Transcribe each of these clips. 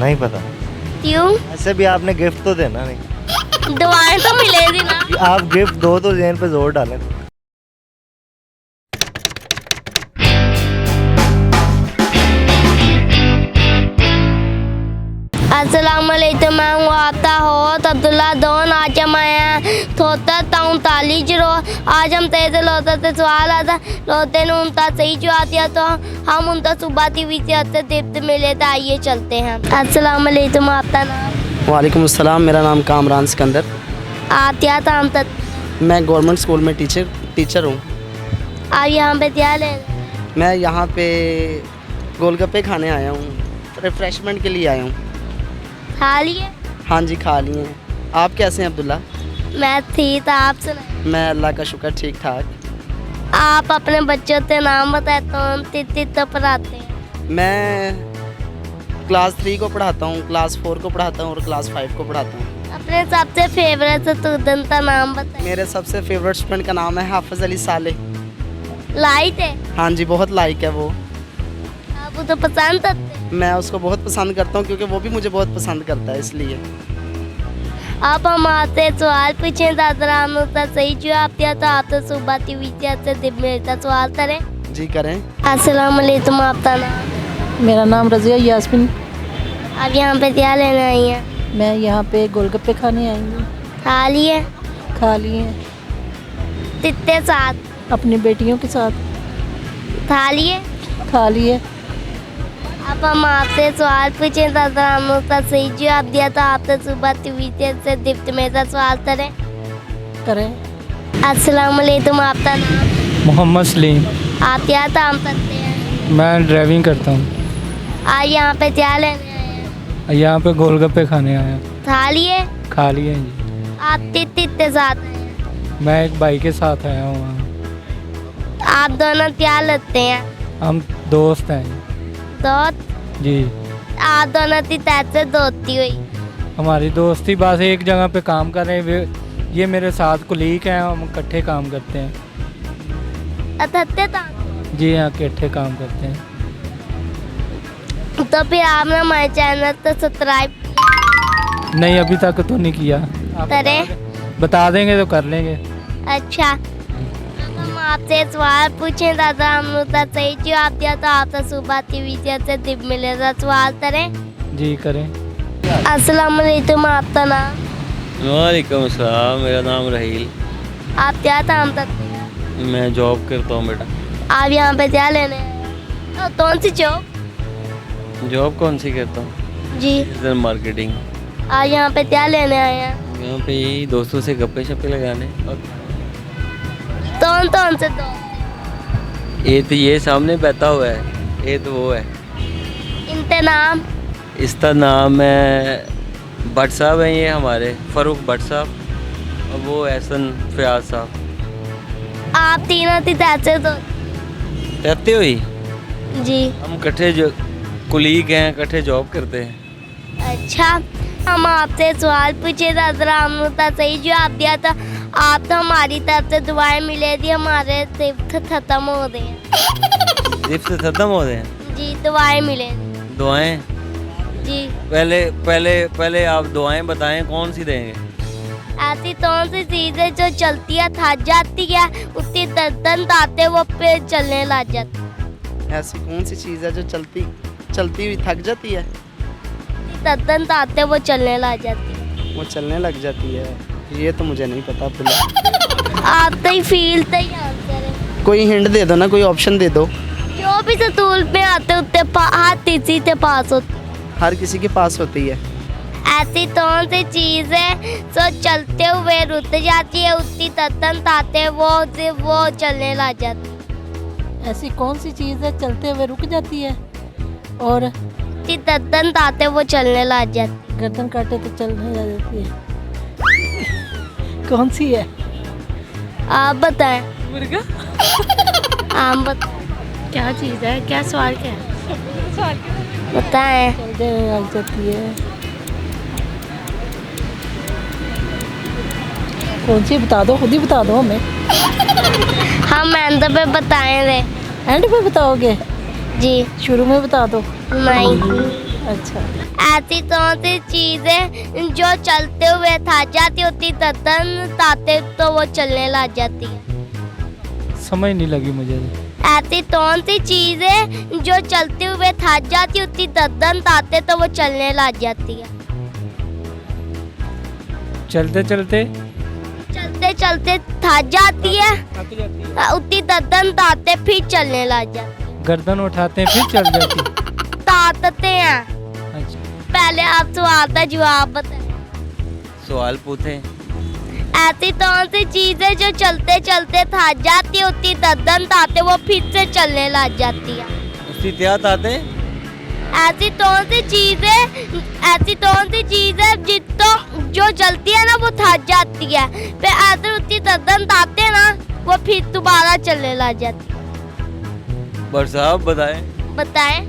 नहीं पता। क्यों? ऐसे भी आपने गिफ्ट तो देना नहीं। दुआएं तो मिलेगी ना। आप गिफ्ट दो तो जेन पे जोर डालें। अस्सलामुअलैकुम, मैं हूँ आता होत अब्दुल्ला दोन। आज हम आए हैं थोता ताऊं ताली जरो। आज हम तेरे लोता से सवाल आता लोते ने उनका सही जवाब दिया तो हम उनका सुबह टीवी से दीप्त मिले तो आइए चलते हैं। अस्सलामुअलैकुम, आपका नाम? वालेकुम अस्सलाम, मेरा नाम कामरान सिकंदर। आप क्या काम तक? मैं गवर्नमेंट स्कूल में टीचर हूँ। आप यहाँ पे क्या ले? मैं यहाँ पे गोलगप्पे खाने आया हूँ, रिफ़्रेशमेंट के लिए आया हूँ। खा लिए? हाँ जी, खा लिए हैं। आप कैसे हैं अब्दुल्ला? मैं थी तो आप सुनाए। मैं अल्लाह का शुक्र ठीक ठाक। आप अपने बच्चों के नाम बताए तो हम तो पढ़ाते हैं। मैं क्लास 3 को पढ़ाता हूँ, क्लास 4 को पढ़ाता हूँ और क्लास 5 को पढ़ाता हूँ। अपने सबसे फेवरेट स्टूडेंट का नाम बताए। मेरे सबसे फेवरेट स्टूडेंट का नाम है हाफिज़ अली सालेह। लाइट है? हाँ जी, बहुत लाइक है वो। आप उसे पसंद करते? मैं उसको बहुत पसंद करता हूँ क्योंकि वो भी मुझे बहुत पसंद करता है, इसलिए। आप हम आपसे सवाल पूछें दादा हम उसका सही जवाब दिया तो आप तो सुबह टीवी से दिन में सवाल करें। जी करें। अस्सलाम वालेकुम, आपका नाम? मेरा नाम रज़िया यास्मीन। आप यहाँ पे क्या लेने आई हैं? मैं यहाँ पे गोलगप्पे खाने आई हूँ। खा लिए? खा लिए। कितने साथ? अपनी बेटियों के साथ खा लिए? खा लिए। अब हम आपसे सवाल पूछें दादा हम उसका सही जवाब दिया तो आप तो सुबह टीवी से दिफ्ट में सवाल करें। करें। अस्सलाम वालेकुम, आपका नाम? मोहम्मद सलीम। आप क्या काम करते हैं? मैं ड्राइविंग करता हूँ। आज यहाँ पे क्या लेने आए हैं? यहाँ पे गोलगप्पे खाने आया हूँ। खा लिए? खा लिए हैं जी। आप कितने साथ आए हैं? मैं एक भाई के साथ आया हूँ वहाँ। आप दोनों क्या लगते हैं? हम दोस्त हैं दोस्त? जी। आप दोनों की कैसे दोस्ती हुई? हमारी दोस्ती बस एक जगह पे काम कर रहे हैं। ये मेरे साथ कुलीग हैं, हम इकट्ठे काम करते हैं। अथत्ते जी हाँ, इकट्ठे काम करते हैं। तो फिर आपने हमारे चैनल को सब्सक्राइब नहीं, अभी तक तो नहीं किया। आप करें? बता देंगे तो कर लेंगे। अच्छा, अब हम आपसे सवाल पूछें दादा हम उसका सही जवाब दिया तो आप तो सुबह टीवी से दिन मिलेगा सवाल करें। जी करें। अस्सलाम वालेकुम, आपका नाम? वालेकुम अस्सलाम, मेरा नाम रहील। आप क्या काम करते हैं? मैं जॉब करता हूँ बेटा। आप यहाँ पे क्या लेने आए हैं? कौन सी जॉब? जॉब कौन सी करता हूँ? जी। Digital marketing. आप यहाँ पे क्या लेने आए हैं? यहाँ पे यही दोस्तों से गप्पे शप्पे लगाने। और कौन से दोस्त? ये तो ये सामने बैठा हुआ है, ये तो वो है। इनके नाम? इसका नाम है भट्ट साहब हैं, ये हमारे फ़ारूक भट्ट साहब और वो एहसन फयाज साहब। आप तीनों थी कैसे दोस्त? रहते हुई जी। हम इकट्ठे जो कुलीग हैं, इकट्ठे जॉब करते हैं। अच्छा, हम आपसे सवाल पूछे दादा हमने तो सही जवाब दिया था आप तो हमारी तरफ से दुआएं मिलेगी। हमारे सिर्फ खत्म हो गए हैं। गिफ्ट खत्म हो गए हैं? जी, दुआएं मिलेंगी। दुआएं? जी। पहले आप दुआएं बताएं, कौन सी देंगे? ऐसी कौन सी चीज़ है जो चलती है थक जाती है उतनी दर्दन आते वो पे चलने लग जाती? ऐसी कौन सी चीज़ है जो चलती हुई थक जाती है? दर्दन आते वो चलने लग जाती? वो चलने लग जाती है? ये तो मुझे नहीं पता अब्दुल्ला। आप तो ही फील तो ही आंसर है। कोई हिंट दे दो ना, कोई ऑप्शन दे दो। जो भी स्कूल में आते उतने हर किसी के पास होती। हर किसी के पास होती है। ऐसी कौन सी चीज़ है जो चलते हुए रुक जाती है उतनी दर्दन आते वो चलने लग जाती? ऐसी कौन सी चीज़ है चलते हुए रुक जाती है और दर्दन आते वो चलने लग जाती? गर्दन काटे तो चलने लग जाती है। कौन सी है? आप बताएं। मुर्गा। आप बताएं। क्या चीज़ है? क्या सवाल क्या है? बताएं। चलते लग जाती है। कौन सी बता दो, खुद ही बता दो हमें। हम एंड पे बताएंगे। एंड पे बताओगे? जी। शुरू में बता दो। नहीं। अच्छा, ऐसी कौन सी चीजें जो चलते हुए थक जाती होती तद्दन ताते तो वो चलने लग जाती है। समझ नहीं लगी मुझे। ऐसी कौन सी चीजें जो चलते हुए थक जाती होती तद्दन ताते तो वो चलने लग जाती है। चलते चलते चलते चलते थक जाती है उतनी तद्दन ताते फिर चलने लग जाती है। गर्दन उठाते हैं फिर चल जाती। ताते हैं। अच्छा, पहले आप सवाल का जवाब बताएं। सवाल पूछे। ऐसी कौन सी चीज है जो चलते चलते थक जाती होती तद्दन ताते वो फिर से चलने लग जाती है। उसकी क्या ताते? ऐसी कौन सी चीज है जितो जो चलती है ना वो थक जाती है फिर ऐसे उतनी तद्दन ताते ना वो फिर दोबारा चलने लग जाती है। बट साहब बताएं। बताएं।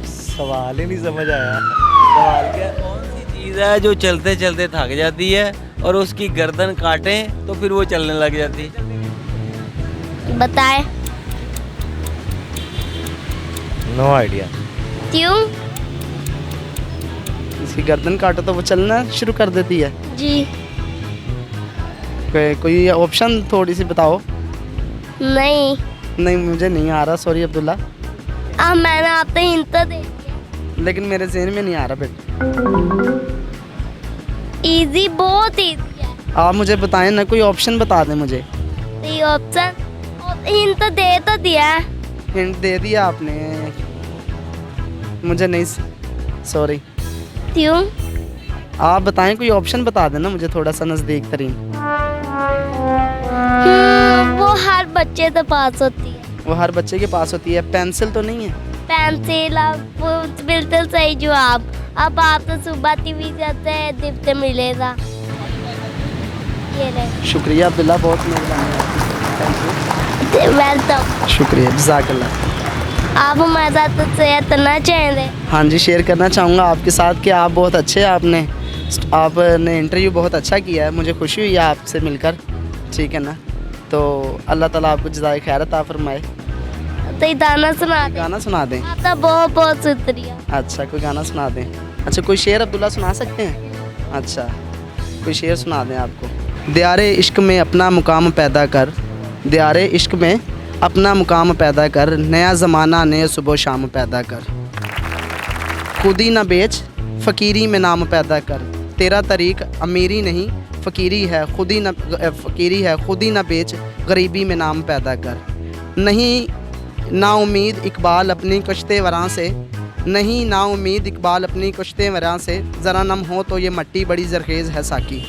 सवाल ही नहीं समझ आया। सवाल क्या? कौन सी चीज़ है जो चलते चलते थक जाती है और उसकी गर्दन काटें तो फिर वो चलने लग जाती? बताएं। No idea. क्यों? इसकी गर्दन काटो तो वो चलना शुरू कर देती है। जी कोई ऑप्शन थोड़ी सी बताओ। नहीं। नहीं, मुझे नहीं आ रहा, सॉरी अब्दुल्ला, अब मैंने आपसे हिंट तो दे दिया। लेकिन मेरे ज़हन में नहीं आ रहा बेटा। इजी, बहुत इजी है। आप मुझे बताएं ना, कोई ऑप्शन बता दें मुझे। ये ऑप्शन हिंट तो दे तो दिया है। हिंट दे दिया आपने, मुझे नहीं, सॉरी। क्यों? आप बताएं, कोई ऑप्शन बता देना मुझे थोड़ा सा नज़दीक तरीन। वो हर बच्चे के पास होती है। वो हर बच्चे के पास होती है। पेंसिल तो नहीं है? पेंसिल। वो बिल्कुल सही जवाब। अब आप तो सुबह टीवी जाते हैं दिखते मिलेगा। ये रहे। शुक्रिया अब्दुल्ला, बहुत मेहरबानी आपकी। वेलकम। शुक्रिया, जज़ाकल्लाह। आप हमारे साथ शेयर करना चाहेंगे? हाँ जी, शेयर करना चाहूँगा आपके साथ कि आप बहुत अच्छे हैं। आपने इंटरव्यू बहुत अच्छा किया है, मुझे खुशी हुई है आपसे मिलकर, ठीक है ना। तो अल्लाह ताला आपको जज़ाए खैर अता फरमाए। तो गाना सुना दें। गाना सुना दें? आपका बहुत बहुत शुक्रिया। अच्छा, कोई गाना सुना दें। अच्छा, कोई शेर अब्दुल्ला सुना सकते हैं? अच्छा, कोई शेर सुना दें आपको। दियारे इश्क में अपना मुकाम पैदा कर, दियारे इश्क में अपना मुकाम पैदा कर, नया ज़माना नए सुबह शाम पैदा कर, खुदी ना बेच फ़कीरी में नाम पैदा कर, तेरा तरीक़ अमीरी नहीं फ़कीरी है, खुदी ना बेच गरीबी में नाम पैदा कर। नहीं नाउमीद इकबाल अपनी कश्ते वरां से, नहीं नाउमीद इकबाल अपनी कश्ते वरां से, ज़रा नम हो तो ये मट्टी बड़ी ज़रखेज़ है साकी।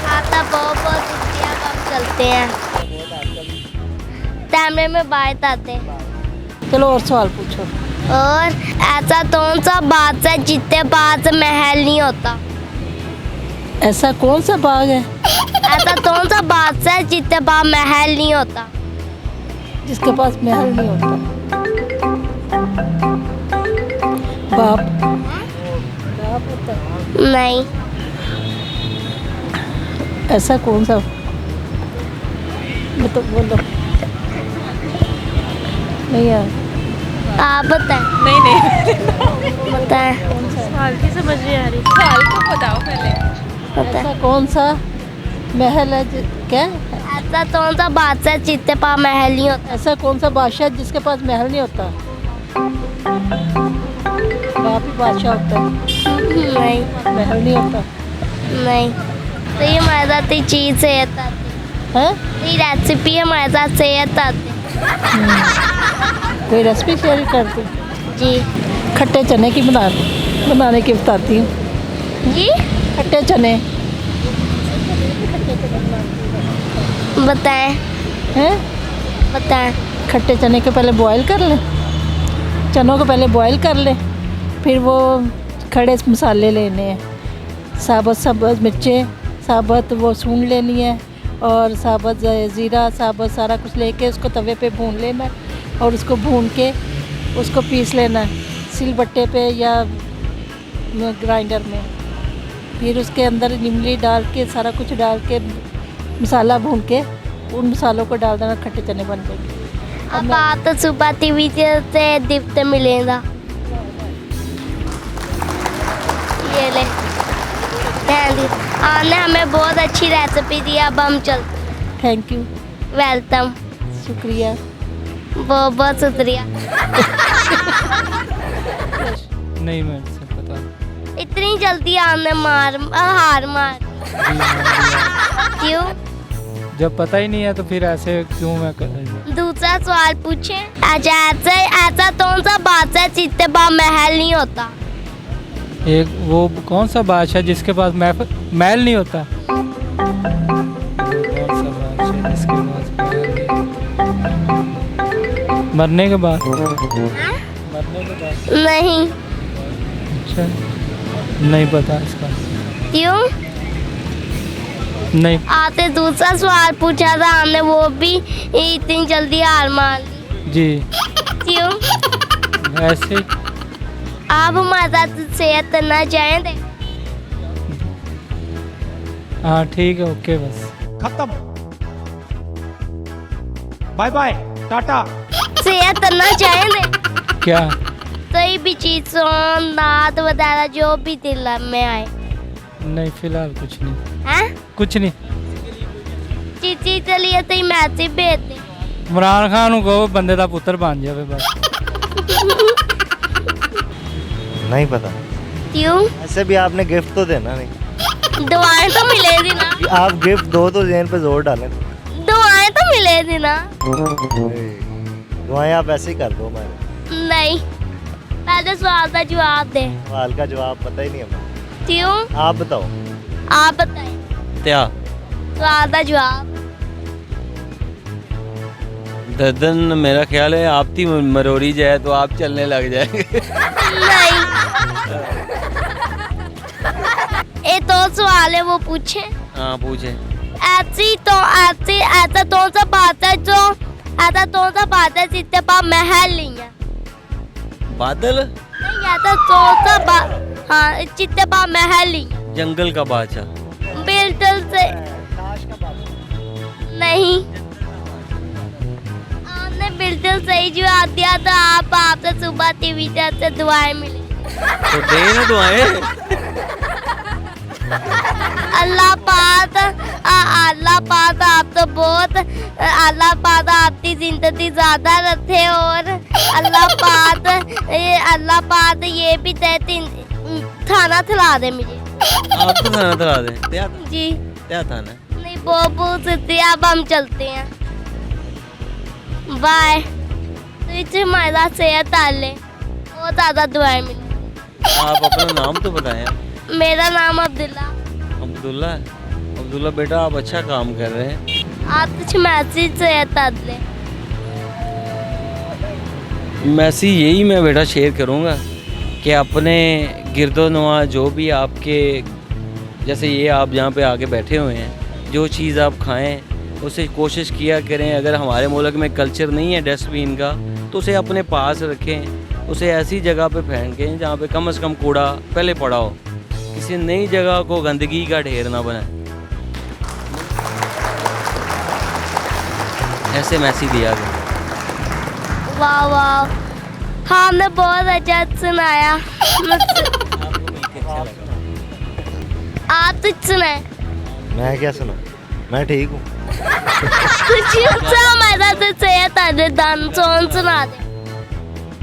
आपका बहुत बहुत शुक्रिया। अब हम चलते हैं, कैमरे में बात आते हैं। चलो और सवाल पूछो। और ऐसा कौन सा बात है जिसके पास महल नहीं होता? ऐसा कौन सा बाग है ऐसा कौन सा बात है जिसके पास महल नहीं होता? जिसके पास महल नहीं होता? बाप। बाप होता है? नहीं। ऐसा कौन सा, तो बोलो। नहीं यार, आप बताएं। नहीं बताएं। सवाल की समझ नहीं आ रही। सवाल को बताओ पहले। बताएं। ऐसा कौन सा महल है क्या? ऐसा कौन सा बात है जिसके पास महल नहीं होता? ऐसा कौन सा बादशाह है जिसके पास महल नहीं होता? बाप ही बादशाह होता है, नहीं। महल नहीं होता। नहीं। तो ये हमारे साथ ही चीज़ सेहत आती है। ये रेसिपी हमारे साथ सेहत आती। कोई रेसिपी शेयर करती? जी। खट्टे चने की बनाने की बताती हूँ। जी खट्टे चने बताएं। हैं? बताएं। खट्टे चने को पहले बॉईल कर लें, चनों को पहले बॉईल कर लें, फिर वो खड़े मसाले लेने हैं, साबुत मिर्चें, साबुत वो सूंढ लेनी है, और साबुत ज़ीरा, साबुत सारा कुछ लेके उसको तवे पे भून लेना है, और उसको भून के उसको पीस लेना है सिलबट्टे पे या ग्राइंडर में। फिर उसके अंदर इमली डाल के सारा कुछ डाल के मसाला भून के उन मसालों को डाल देना, खट्टे चने बन गए। अब आप तो सुबह टीवी से दिखते मिलेगा। आपने हमें बहुत अच्छी रेसिपी दी। अब हम चलते। Thank you, welcome. शुक्रिया। बहुत बहुत शुक्रिया। नहीं मेरे से पता। इतनी जल्दी आपने हार मार जी, हाँ, क्यों? जब पता ही नहीं है तो फिर ऐसे क्यों मैं कर रही हूँ। दूसरा सवाल पूछे। अच्छा, ऐसा कौन सा बादशाह जिसके पास महल नहीं होता? एक वो कौन सा बादशाह जिसके पास महल नहीं होता? कौन सा बादशाह जिसके पास महल नहीं होता? मरने के बाद? मरने के बाद? नहीं। अच्छा, नहीं पता इसका। क्यों? नहीं। आते दूसरा सवाल पूछा था हमने, वो भी इतनी जल्दी हार मान ली। जी क्यों? ऐसे ही। आप हमारे साथ शेयर करना चाहेंगे? हाँ ठीक है, ओके बस। खत्म, बाय बाय, टाटा। शेयर करना चाहेंगे? क्या? कोई भी चीज, सोन दांत वगैरह जो भी दिल में आए। नहीं फिलहाल कुछ नहीं। हैं? कुछ नहीं। चीची चलिए तो मैसेज भेज दे। इमरान खान को बंदे का पुत्र बन जाए बस। नहीं पता। क्यों? ऐसे भी आपने गिफ्ट तो देना नहीं। दुआएं तो मिलेगी ना। कि आप गिफ्ट दो तो जेन पे जोर डालें। दुआएं तो मिलेगी ना। दुआएं आप ऐसे ही कर दो। मैंने नहीं, पहले सवाल का जवाब दे। सवाल का जवाब पता ही नहीं हमें। क्यों? आप बताओ। आप बताएं क्या? सवाल का जवाब। दर्दन मेरा ख्याल है आप थी मरोड़ी जाए तो आप चलने लग जाएंगे। नहीं, ये तो सवाल है, वो पूछे। हाँ पूछे। ऐसा कौन सा बात है जो ऐसा कौन सा बात है जिसके पास महल नहीं है? बादल? नहीं, ऐसा कौन सा बात, हाँ, जिसके पास महल नहीं है? जंगल का बादशाह? बिल्कुल से नहीं। आपने बिल्कुल सही जवाब दिया, तो आपसे सुबह टीवी से दुआएं मिली। तो दे ना दुआएं। अल्लाह पाक आप तो बहुत, अल्लाह पाक आपकी जिंदगी ज्यादा रखे, और अल्लाह पाक ये भी थाना खिला दे मुझे। आप तो थाना खिला दे। क्या जी क्या थाना? नहीं, बहुत शुक्रिया। अब हम चलते हैं, बाय। तो इसे हमारे साथ शेयर डाल ले, बहुत ज्यादा दुआएं मिली। आप अपना नाम तो बताएं। मेरा नाम अब्दुल्ला। अब्दुल्ला? अब्दुल्ला बेटा आप अच्छा काम कर रहे हैं। आप कुछ मैसेज शेयर डाल ले। मैसेज यही मैं बेटा शेयर करूँगा कि अपने गिरदोनवा जो भी आपके, जैसे ये आप जहाँ पे आके बैठे हुए हैं, जो चीज़ आप खाएं उसे कोशिश किया करें। अगर हमारे मुल्क में कल्चर नहीं है डस्टबिन का तो उसे अपने पास रखें, उसे ऐसी जगह पे फेंकें जहाँ पे कम से कम कूड़ा पहले पड़ा हो। किसी नई जगह को गंदगी का ढेर ना बनाए। ऐसे मैसेज दिया गया। वाह वाह, हाँ, हमने बहुत अच्छा सुनाया। आप कुछ सुनाए। मैं क्या सुना? मैं ठीक हूँ। कुछ हमारा तो दान सोन सुना दे।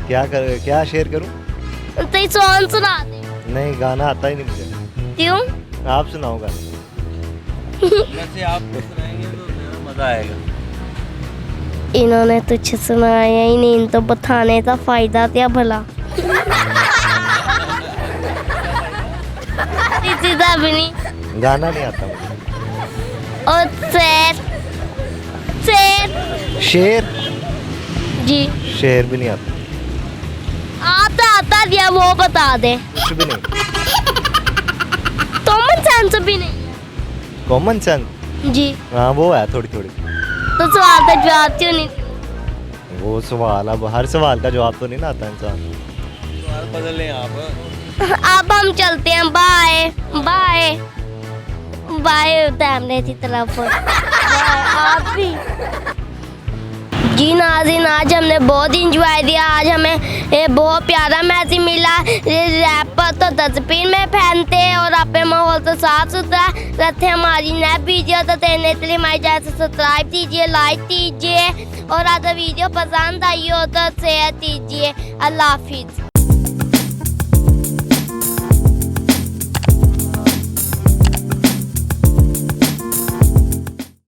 क्या शेयर करूँ? तो सोन सुना दे। नहीं, गाना आता ही नहीं मुझे। क्यों? आप सुनाओ गाना। वैसे आप सुनाएंगे तो मज़ा आएगा। इन्होंने तुझे सुनाया ही नहीं, तो बताने का फायदा क्या भला। भी नहीं, गाना नहीं आता मुझे। और शेर? जी शेर भी नहीं आता। आता दिया, वो बता दे। कुछ भी नहीं। कॉमन सेंस भी नहीं। Common sense? जी हाँ वो है थोड़ी थोड़ी। तो सवाल का जवाब क्यों नहीं? वो सवाल, अब हर सवाल का जवाब तो नहीं ना आता इंसान। सवाल बदल लें आप। अब हम चलते हैं, बाय बाय बाय। कैमरे की तरफ बाय। आप भी जी नाज़रीन, आज हमने बहुत इंजॉय दिया। आज हमें ये बहुत प्यारा मैसेज मिला। ये रैपर तो डस्टबिन में पहनते हैं और अपने माहौल को साफ सुथरा रखते हैं। हमारी नई वीडियो तो देखने के लिए हमारे चैनल को सब्सक्राइब कीजिए, लाइक कीजिए और अगर वीडियो पसंद आई हो तो शेयर कीजिए। अल्लाह हाफिज़।